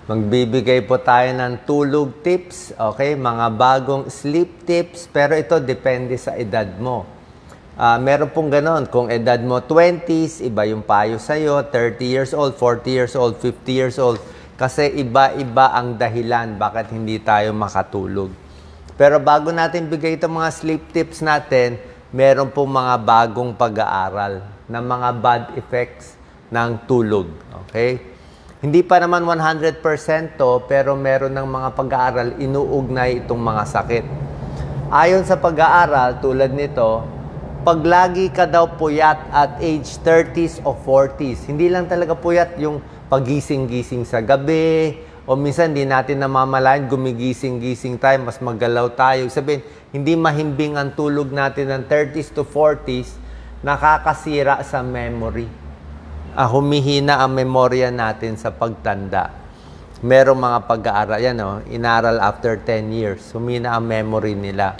Magbibigay po tayo ng tulog tips, okay? Mga bagong sleep tips, pero ito depende sa edad mo. Meron pong ganon, kung edad mo 20s, iba yung payo sa'yo, 30 years old, 40 years old, 50 years old, kasi iba-iba ang dahilan bakit hindi tayo makatulog. Pero bago natin bigay itong mga sleep tips natin, meron pong mga bagong pag-aaral ng mga bad effects ng tulog, okay? Hindi pa naman 100% to, pero meron ng mga pag-aaral inuugnay itong mga sakit. Ayon sa pag-aaral, tulad nito, pag lagi ka daw puyat at age 30s o 40s, hindi lang talaga puyat yung pagising-gising sa gabi, o minsan hindi natin namamalayan, gumigising-gising tayo, mas maggalaw tayo. Sabihin, hindi mahimbing ang tulog natin ng 30s to 40s, nakakasira sa memory. Humihina ang memorya natin sa pagtanda. Merong mga pag-aaral, yan inaral after 10 years, humina ang memory nila.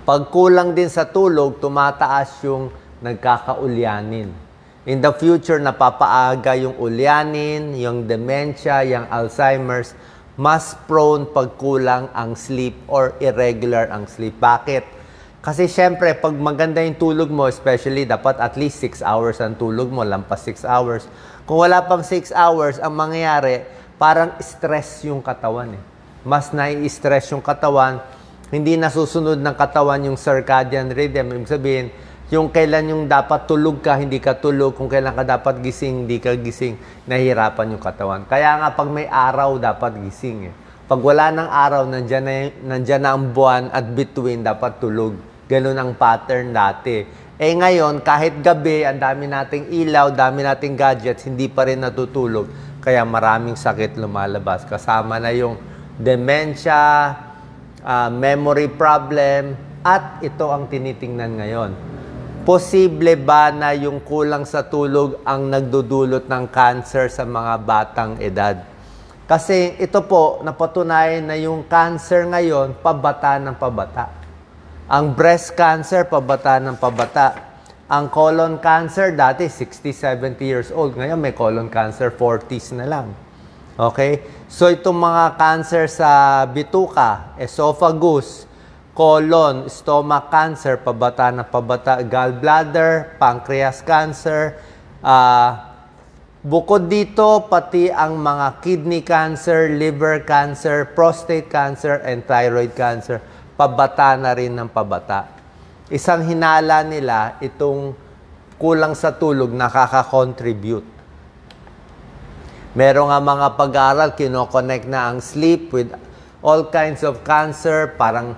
Pag kulang din sa tulog, tumataas yung nagkakaulyanin. In the future, napapaaga yung ulyanin, yung dementia, yung Alzheimer's, mas prone pag kulang ang sleep or irregular ang sleep. Bakit? Kasi syempre, pag maganda yung tulog mo, especially dapat at least 6 hours ang tulog mo, lampas 6 hours. Kung wala pang 6 hours, ang mangyayari, parang stress yung katawan. Mas nai-stress yung katawan, hindi nasusunod ng katawan yung circadian rhythm. Ibig sabihin, yung kailan yung dapat tulog ka, hindi ka tulog. Kung kailan ka dapat gising, hindi ka gising, nahihirapan yung katawan. Kaya nga, pag may araw, dapat gising. Pag wala ng araw, nandyan na ang buwan at between, dapat tulog. Ganun ang pattern dati. Ngayon, kahit gabi, ang dami nating ilaw, dami nating gadgets, hindi pa rin natutulog. Kaya maraming sakit lumalabas. Kasama na yung dementia, memory problem, at ito ang tinitingnan ngayon. Posible ba na yung kulang sa tulog ang nagdudulot ng cancer sa mga batang edad? Kasi ito po, napatunayan na yung cancer ngayon, pabata ng pabata. Ang breast cancer, pabata ng pabata. Ang colon cancer, dati 60, 70 years old. Ngayon may colon cancer, 40s na lang. Okay? So itong mga cancer sa bituka, esophagus, colon, stomach cancer, pabata ng pabata, gallbladder, pancreas cancer, bukod dito, pati ang mga kidney cancer, liver cancer, prostate cancer, and thyroid cancer, pabata na rin ng pabata. Isang hinala nila, itong kulang sa tulog, nakaka-contribute. Meron nga mga pag-aaral, kinoconnect na ang sleep with all kinds of cancer, parang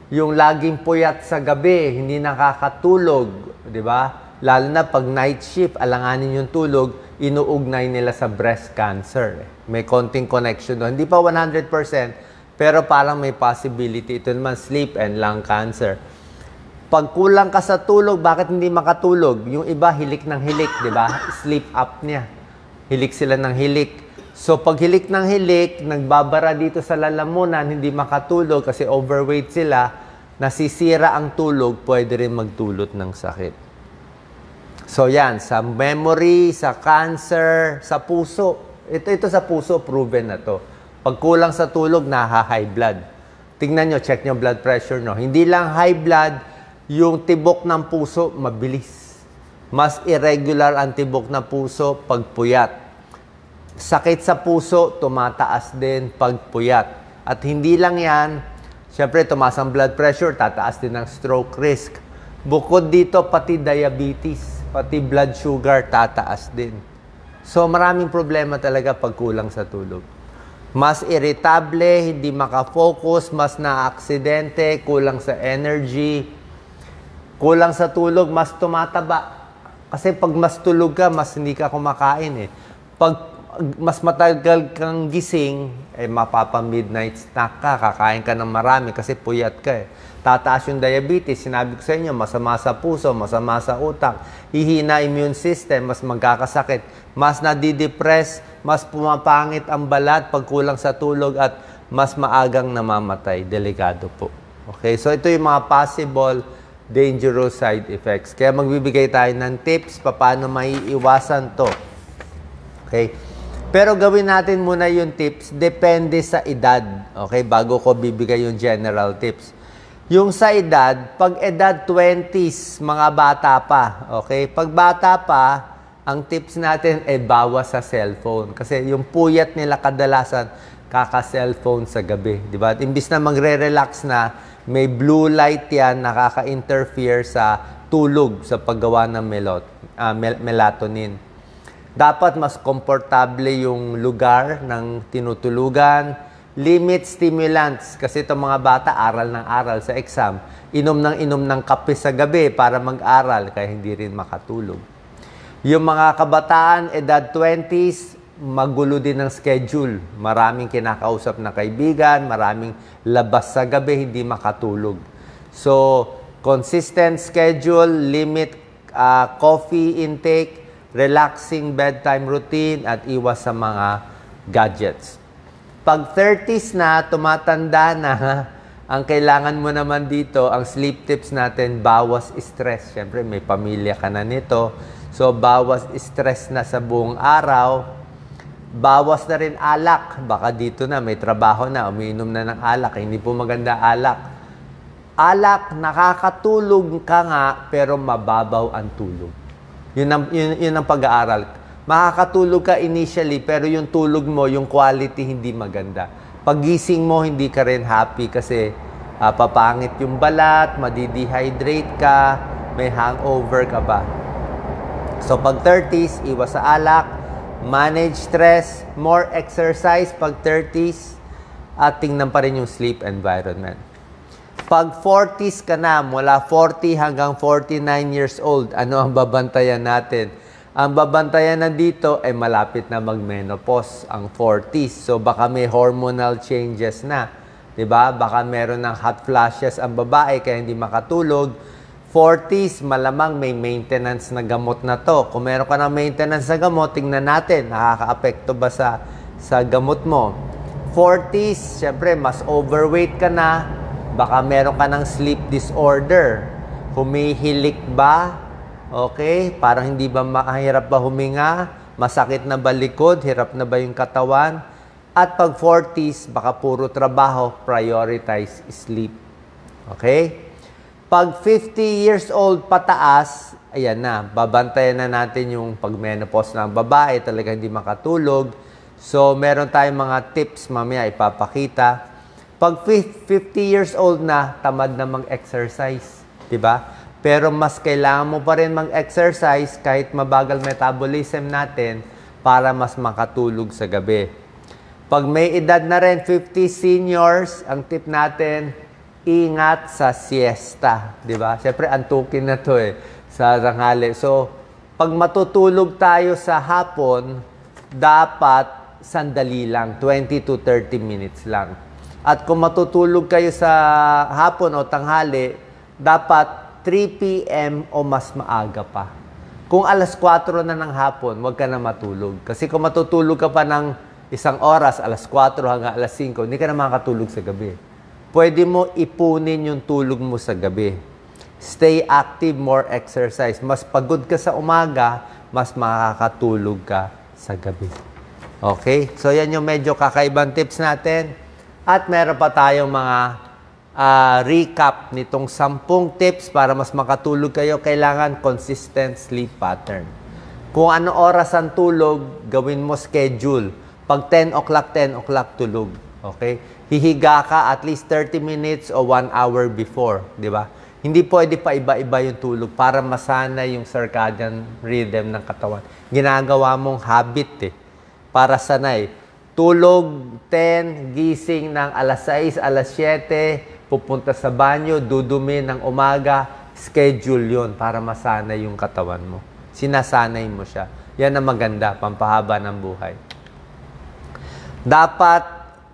yung laging puyat sa gabi, hindi nakakatulog, di ba? Lalo na pag night shift, alanganin yung tulog, inuugnay nila sa breast cancer. May konting connection doon. Hindi pa 100%, pero parang may possibility. Ito naman, sleep and lung cancer. Pag kulang ka sa tulog, bakit hindi makatulog? Yung iba, hilik ng hilik, di ba? Sleep apnea. Hilik sila ng hilik. So, pag hilik ng hilik, nagbabara dito sa lalamunan, hindi makatulog kasi overweight sila, nasisira ang tulog, pwede rin magdulot ng sakit. So, yan. Sa memory, sa cancer, sa puso. Ito sa puso, proven na to. Pag kulang sa tulog, naha-high blood. Tingnan nyo, check nyo blood pressure, no? Hindi lang high blood, yung tibok ng puso, mabilis. Mas irregular ang tibok ng puso pag puyat. Sakit sa puso, tumataas din pag puyat. At hindi lang yan, syempre, tumaas ang blood pressure, tataas din ang stroke risk. Bukod dito, pati diabetes, pati blood sugar, tataas din. So, maraming problema talaga pag kulang sa tulog. Mas irritable, hindi makafocus, mas na-aksidente, kulang sa energy, kulang sa tulog, mas tumataba. Kasi pag mas tulog ka, mas hindi ka kumakain. Pag mas matagal kang gising, mapapa-midnight snack ka, kakain ka ng marami kasi puyat ka. Tataas yung diabetes, sinabi ko sa inyo, masama sa puso, masama sa utak, hihina immune system, mas magkakasakit, mas nadidepress, mas pumapangit ang balat pag kulang sa tulog at mas maagang namamatay. Delikado po. Okay, so ito yung mga possible dangerous side effects. Kaya magbibigay tayo ng tips paano maiiwasan to. Okay? Pero gawin natin muna yung tips, depende sa edad. Okay, bago ko bibigay yung general tips. Yung sa edad, pag edad 20s, mga bata pa. Okay, pag bata pa, ang tips natin ay bawas sa cellphone. Kasi yung puyat nila kadalasan, kaka-cellphone sa gabi. Diba? Imbis na magre-relax na, may blue light yan, nakaka-interfere sa tulog, sa paggawa ng melatonin. Dapat mas komportable yung lugar ng tinutulugan. Limit stimulants. Kasi itong mga bata, aral ng aral sa exam. Inom ng kape sa gabi para mag-aral, kaya hindi rin makatulog. Yung mga kabataan, edad 20s, magulo din ng schedule. Maraming kinakausap na kaibigan, maraming labas sa gabi, hindi makatulog. So, consistent schedule, limit coffee intake, relaxing bedtime routine, at iwas sa mga gadgets. Pag 30s na, tumatanda na, ang kailangan mo naman dito, ang sleep tips natin, bawas stress. Siyempre, may pamilya ka na nito. So, bawas stress na sa buong araw. Bawas na rin alak. Baka dito na, may trabaho na, umiinom na ng alak. Hindi po maganda alak. Alak, nakakatulog ka nga, pero mababaw ang tulog. Yun ang pag-aaral. Makakatulog ka initially, pero yung tulog mo, yung quality, hindi maganda. Paggising mo, hindi ka rin happy kasi papangit yung balat, madidehydrate ka, may hangover ka ba. So, pag 30s, iwas sa alak, manage stress, more exercise pag 30s, at tingnan pa rin yung sleep environment. Pag 40s ka na, mula 40 hanggang 49 years old, ano ang babantayan natin? Ang babantayan na dito ay malapit na mag-menopause, ang 40s. So, baka may hormonal changes na. Diba? Baka meron ng hot flashes ang babae kaya hindi makatulog. 40s, malamang may maintenance na gamot na to. Kung meron ka ng maintenance na gamot, tingnan natin, nakaka-apekto ba sa gamot mo. 40s, syempre, mas overweight ka na. Baka meron ka ng sleep disorder. Humihilik ba? Okay? Parang hindi ba mahirap ba huminga? Masakit na ba likod? Hirap na ba yung katawan? At pag 40s, baka puro trabaho, prioritize sleep. Okay? Pag 50 years old pataas, ayan na, babantayan na natin yung pag-menopause ng babae, talaga hindi makatulog. So, meron tayong mga tips, mamaya ipapakita. Pag 50 years old na, tamad na mag-exercise. Diba? Pero mas kailangan mo pa rin mag-exercise kahit mabagal metabolism natin para mas makatulog sa gabi. Pag may edad na rin, 50 seniors, ang tip natin, ingat sa siesta. Diba? Siyempre, antukin na to sa tanghali. So, pag matutulog tayo sa hapon, dapat sandali lang, 20 to 30 minutes lang. At kung matutulog kayo sa hapon o tanghali, dapat 3 p.m. o mas maaga pa. Kung alas 4 na ng hapon, huwag ka na matulog. Kasi kung matutulog ka pa ng isang oras, alas 4 hanggang alas 5, hindi ka na makakatulog sa gabi. Pwede mo ipunin yung tulog mo sa gabi. Stay active, more exercise. Mas pagod ka sa umaga, mas makakatulog ka sa gabi. Okay? So, yan yung medyo kakaibang tips natin. At meron pa tayong mga recap nitong 10 tips para mas makatulog kayo. Kailangan consistent sleep pattern. Kung ano oras ang tulog, gawin mo schedule. Pag 10 o'clock tulog. Okay? Hihiga ka at least 30 minutes o 1 hour before. Di ba? Hindi pwede pa iba-iba yung tulog para masanay yung circadian rhythm ng katawan. Ginagawa mong habit para sanay. Tulog 10, gising ng alas 6, alas 7, pupunta sa banyo, dudumi ng umaga, schedule yon para masanay yung katawan mo. Sinasanay mo siya. Yan ang maganda, pampahaba ng buhay. Dapat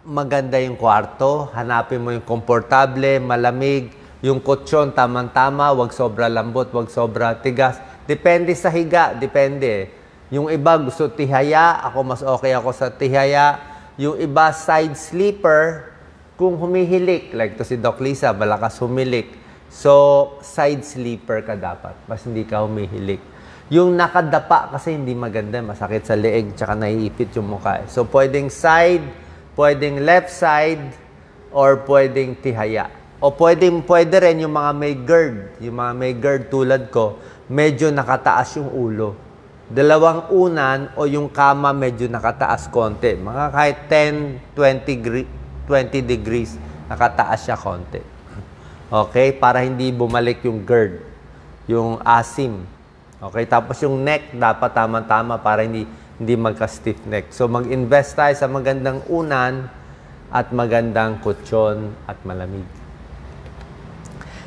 maganda yung kwarto, hanapin mo yung komportable, malamig, yung kutsyon, tamang-tama, wag sobra lambot, wag sobra tigas. Depende sa higa, depende. Yung iba gusto tihaya, ako mas okay ako sa tihaya. Yung iba side sleeper, kung humihilik, like to si Doc Lisa, malakas humilik. So, side sleeper ka dapat, mas hindi ka humihilik. Yung nakadapa kasi hindi maganda, masakit sa leeg, tsaka naiipit yung mukha. So, pwedeng side, pwedeng left side, or pwedeng tihaya. O pwede rin yung mga may GERD. Yung mga may GERD tulad ko, medyo nakataas yung ulo. Dalawang unan o yung kama medyo nakataas konti. Mga kahit 10, 20 degrees, nakataas siya konti. Okay? Para hindi bumalik yung GERD, yung asim. Okay? Tapos yung neck, dapat tama-tama para hindi magka-stiff neck. So, mag-invest tayo sa magandang unan at magandang kutsyon at malamig.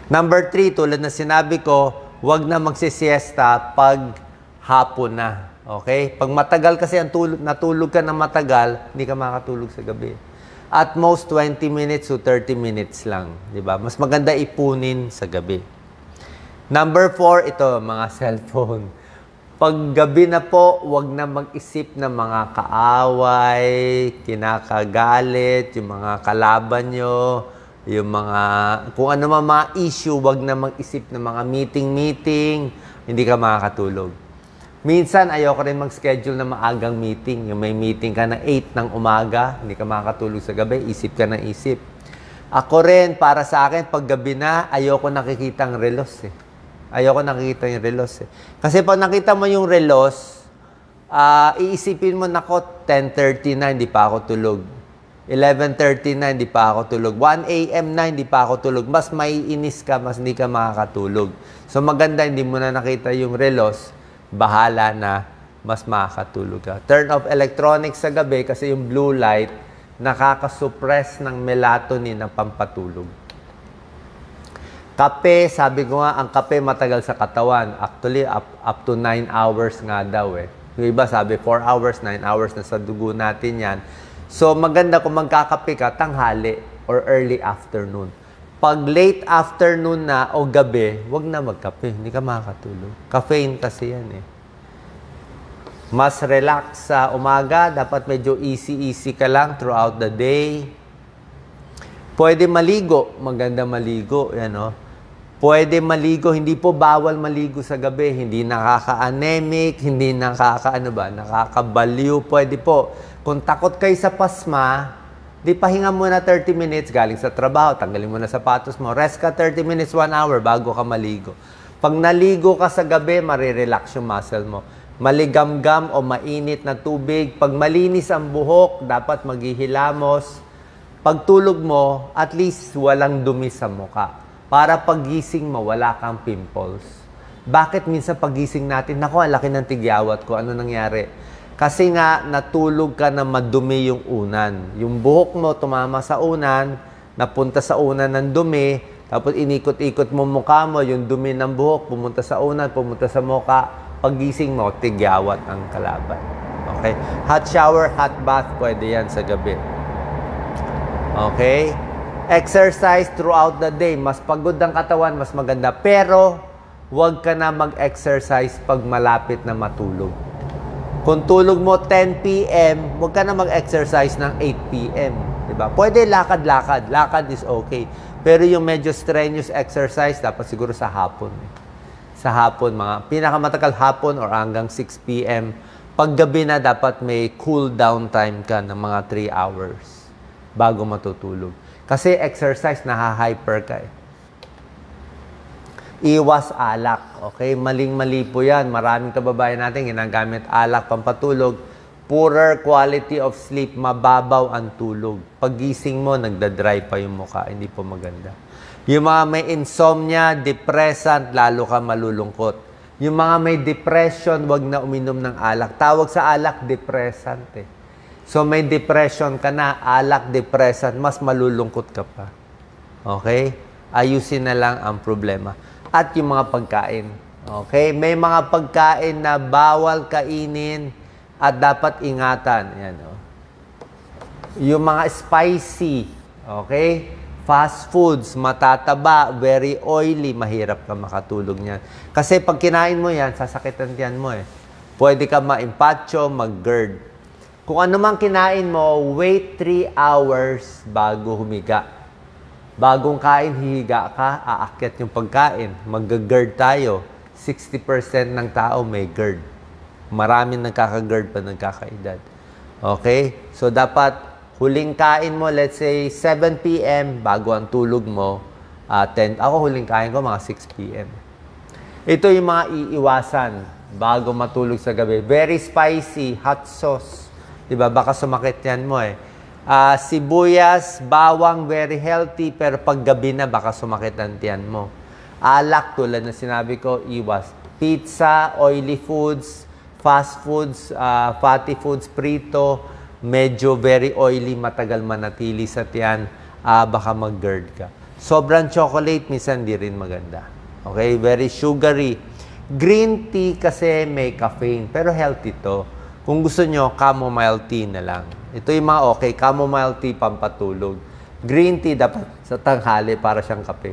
Number 3, tulad na sinabi ko, huwag na magsisiesta pag hapon na. Okay? Pag matagal kasi natulog ka na matagal, hindi ka makatulog sa gabi. At most 20 minutes to 30 minutes lang. Diba? Mas maganda ipunin sa gabi. Number 4, ito, mga cellphone. Pag gabi na po, huwag na mag-isip ng mga kaaway, kinakagalit, yung mga kalaban nyo, yung mga, kung ano mga issue, huwag na mag-isip ng mga meeting, hindi ka makakatulog. Minsan, ayoko rin mag-schedule ng maagang meeting. Yung may meeting ka na 8 ng umaga, hindi ka makakatulog sa gabi, isip ka ng isip. Ako rin, para sa akin, pag gabi na, ayoko nakikita ang relos Ayoko nakikita yung relos Kasi pag nakita mo yung relos, iisipin mo, nako, 10:30 na, hindi pa ako tulog. 11:30 na, hindi pa ako tulog. 1 a.m. na, hindi pa ako tulog. Mas maiinis ka, mas hindi ka makakatulog. So maganda, hindi mo na nakita yung relos, bahala na, mas makakatulog ka. Turn off electronics sa gabi kasi yung blue light, nakakasuppress ng melatonin ng pampatulog. Kape, sabi ko nga, ang kape matagal sa katawan. Actually, up to 9 hours nga daw Yung iba sabi, 4 hours, 9 hours na sa dugo natin yan. So, maganda kung magkakape ka, tanghali or early afternoon. Pag late afternoon na o gabi, wag na magkape. Hindi ka makakatulog. Caffeine kasi yan Mas relax sa umaga. Dapat medyo easy ka lang throughout the day. Pwede maligo. Maganda maligo. Pwede maligo. Hindi po bawal maligo sa gabi. Hindi nakaka-anemic. Hindi nakakabaliw. Pwede po. Kung takot kayo sa pasma, di pahinga muna 30 minutes galing sa trabaho. Tanggalin mo na sapatos mo. Rest ka 30 minutes, 1 hour bago ka maligo. Pag naligo ka sa gabi, marirelax yung muscle mo. Maligamgam o mainit na tubig. Pag malinis ang buhok, dapat maghihilamos. Pag tulog mo, at least walang dumi sa mukha. Para paggising mo, wala kang pimples. Bakit minsan paggising natin, naku, ang laki ng tigyawat ko, ano nangyari? Kasi nga, natulog ka na madumi yung unan. Yung buhok mo, tumama sa unan, napunta sa unan ng dumi, tapos inikot-ikot mo mukha mo, yung dumi ng buhok, pumunta sa unan, pumunta sa mukha, paggising mo, tigyawat ang kalaban. Okay? Hot shower, hot bath, pwede yan sa gabi. Okay? Exercise throughout the day. Mas pagod ang katawan, mas maganda. Pero, huwag ka na mag-exercise pag malapit na matulog. Kung tulog mo 10 p.m., huwag ka na mag-exercise ng 8 p.m. Diba? Pwede lakad-lakad. Lakad is okay. Pero yung medyo strenuous exercise, dapat siguro sa hapon. Sa hapon, mga pinakamatagal hapon or hanggang 6 p.m. Paggabi na, dapat may cool down time ka ng mga 3 hours bago matutulog. Kasi exercise, naha-hyper ka Iwas alak. Okay? Maling-mali po yan. Maraming kababayan natin ginagamit alak pampatulog. Poorer quality of sleep. Mababaw ang tulog. Paggising mo, nagdadry pa yung mukha. Hindi po maganda. Yung mga may insomnia, depressant, lalo ka malulungkot. Yung mga may depression, wag na uminom ng alak. Tawag sa alak, depressant So, may depression ka na, alak, depressant, mas malulungkot ka pa. Okay? Ayusin na lang ang problema. At yung mga pagkain. Okay? May mga pagkain na bawal kainin at dapat ingatan. Yan, Yung mga spicy. Okay? Fast foods, matataba, very oily, mahirap ka makatulog niyan. Kasi pag kinain mo yan, sasakitan tiyan mo Pwede ka ma-impatcho, mag-GERD. Kung ano mang kinain mo, wait 3 hours bago humiga. Bagong kain, hihiga ka, aakyat yung pagkain. Mag-GERD tayo. 60% ng tao may GERD. Maraming nagkaka-GERD pa nagkakaedad. Okay? So, dapat huling kain mo, let's say, 7 p.m. bago ang tulog mo. 10. Ako huling kain ko, mga 6 p.m. Ito yung mga iiwasan bago matulog sa gabi. Very spicy, hot sauce. Diba? Baka sumakit yan mo eh. Sibuyas, bawang, very healthy, pero pag gabi na, baka sumakit ang tiyan mo. Alak, tulad na sinabi ko, iwas. Pizza, oily foods, fast foods, fatty foods, prito, medyo very oily, matagal manatili sa tiyan, baka mag-GERD ka. Sobrang chocolate, minsan di rin maganda. Okay? Very sugary. Green tea kasi may caffeine, pero healthy to. Kung gusto nyo, chamomile tea na lang. Ito yung mga okay, chamomile tea pampatulog. Green tea dapat sa tanghali para siyang kape.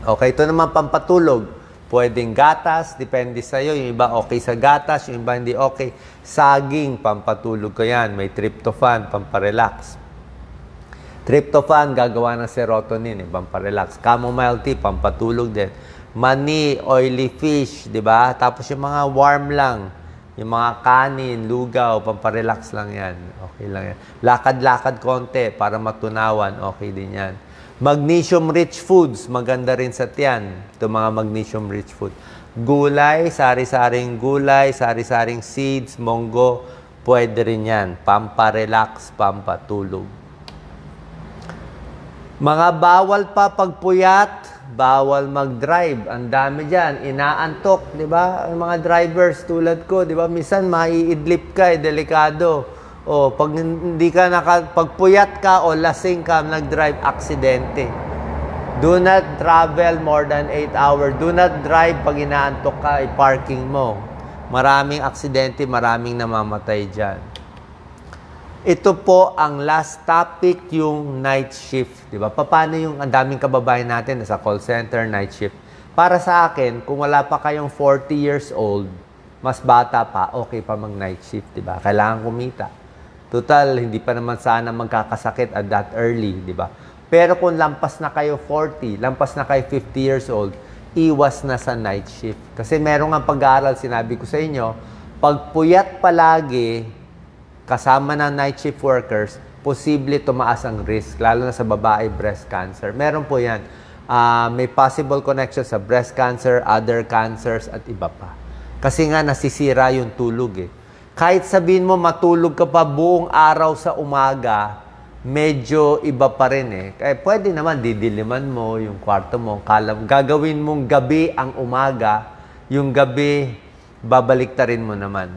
Okay, ito naman pampatulog. Pwedeng gatas, depende sa'yo. Yung iba okay sa gatas, yung iba hindi okay. Saging, pampatulog ko yan. May tryptophan, pamparelax. Tryptophan, gagawa ng serotonin, pamparelax. Chamomile tea, pampatulog din. Mani, oily fish, di ba? Tapos yung mga warm lang. Yung mga kanin, lugaw, pamparelax lang yan. Okay lang yan. Lakad-lakad konti para matunawan. Okay din yan. Magnesium-rich foods, maganda rin sa tiyan. Ito mga magnesium-rich food. Gulay, sari-saring gulay, sari-saring seeds, monggo, pwede rin yan. Pamparelax, pampatulog. Mga bawal pa pagpuyat, bawal mag-drive. Ang dami dyan, inaantok, di ba? Ang mga drivers tulad ko, di ba? Minsan maiidlip ka, delikado. O, pag hindi ka pagpuyat ka o lasing ka, nag-drive, aksidente. Do not travel more than 8 hours. Do not drive pag inaantok ka, i-parking mo. Maraming aksidente, maraming namamatay dyan. Ito po ang last topic, yung night shift. Di ba? Paano yung ang daming kababayan natin sa call center, night shift? Para sa akin, kung wala pa kayong 40 years old, mas bata pa, okay pa mag-night shift. Di ba? Kailangan kumita. Total, hindi pa naman sana magkakasakit at that early. Di ba? Pero kung lampas na kayo 40, lampas na kayo 50 years old, iwas na sa night shift. Kasi meron nga pag-aaral, sinabi ko sa inyo, pag puyat palagi, kasama ng night shift workers, posible tumaas ang risk, lalo na sa babae, breast cancer. Meron po yan. May possible connection sa breast cancer, other cancers, at iba pa. Kasi nga nasisira yung tulog eh. Kahit sabihin mo matulog ka pa buong araw sa umaga, medyo iba pa rin eh. Kaya pwede naman didiliman mo yung kwarto mo, gagawin mong gabi ang umaga, yung gabi babaliktarin mo naman.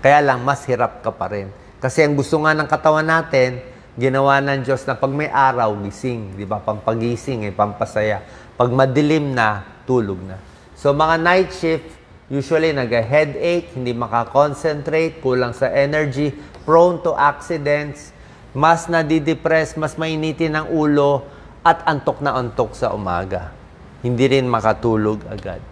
Kaya lang, mas hirap ka pa rin. Kasi ang gusto nga ng katawan natin, ginawa ng Diyos na pag may araw, gising. Di ba? Pampagising, pampasaya. Pag madilim na, tulog na. So, mga night shift, usually nag-headache, hindi makakoncentrate, kulang sa energy, prone to accidents, mas nadidepress, mas mainitin ang ulo, at antok na antok sa umaga. Hindi rin makatulog agad.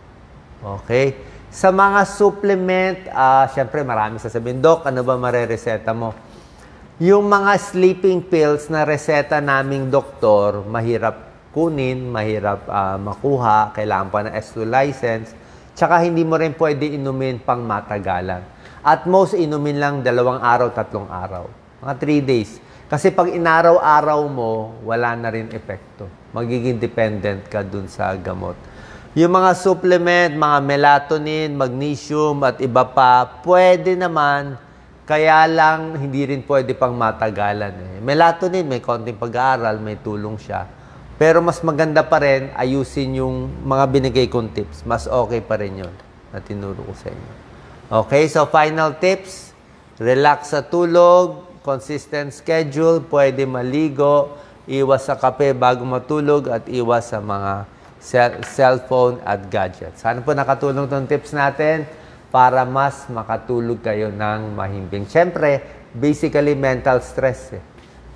Okay? Sa mga supplement, syempre marami sasabihin, Doc, ano ba marereseta mo? Yung mga sleeping pills na reseta naming doktor, mahirap kunin, mahirap makuha, kailangan pa ng S2 license, tsaka hindi mo rin pwede inumin pang matagalan. At most, inumin lang 2 araw, 3 araw. Mga 3 days. Kasi pag inaraw-araw mo, wala na rin epekto. Magiging dependent ka dun sa gamot. Yung mga supplement, mga melatonin, magnesium at iba pa, pwede naman, kaya lang hindi rin pwede pang matagalan. Melatonin, may konting pag-aaral, may tulong siya. Pero mas maganda pa rin, ayusin yung mga binigay kong tips. Mas okay pa rin yun na tinuro ko sa inyo. Okay, so final tips, relax sa tulog, consistent schedule, pwede maligo, iwas sa kape bago matulog at iwas sa mga cellphone at gadgets. Sana po nakatulong itong tips natin para mas makatulog kayo ng mahimbing. Siyempre, basically mental stress.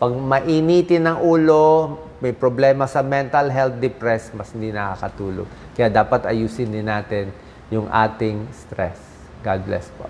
Pag mainitin ng ulo, may problema sa mental health, depressed, mas hindi nakakatulog. Kaya dapat ayusin din natin yung ating stress. God bless po.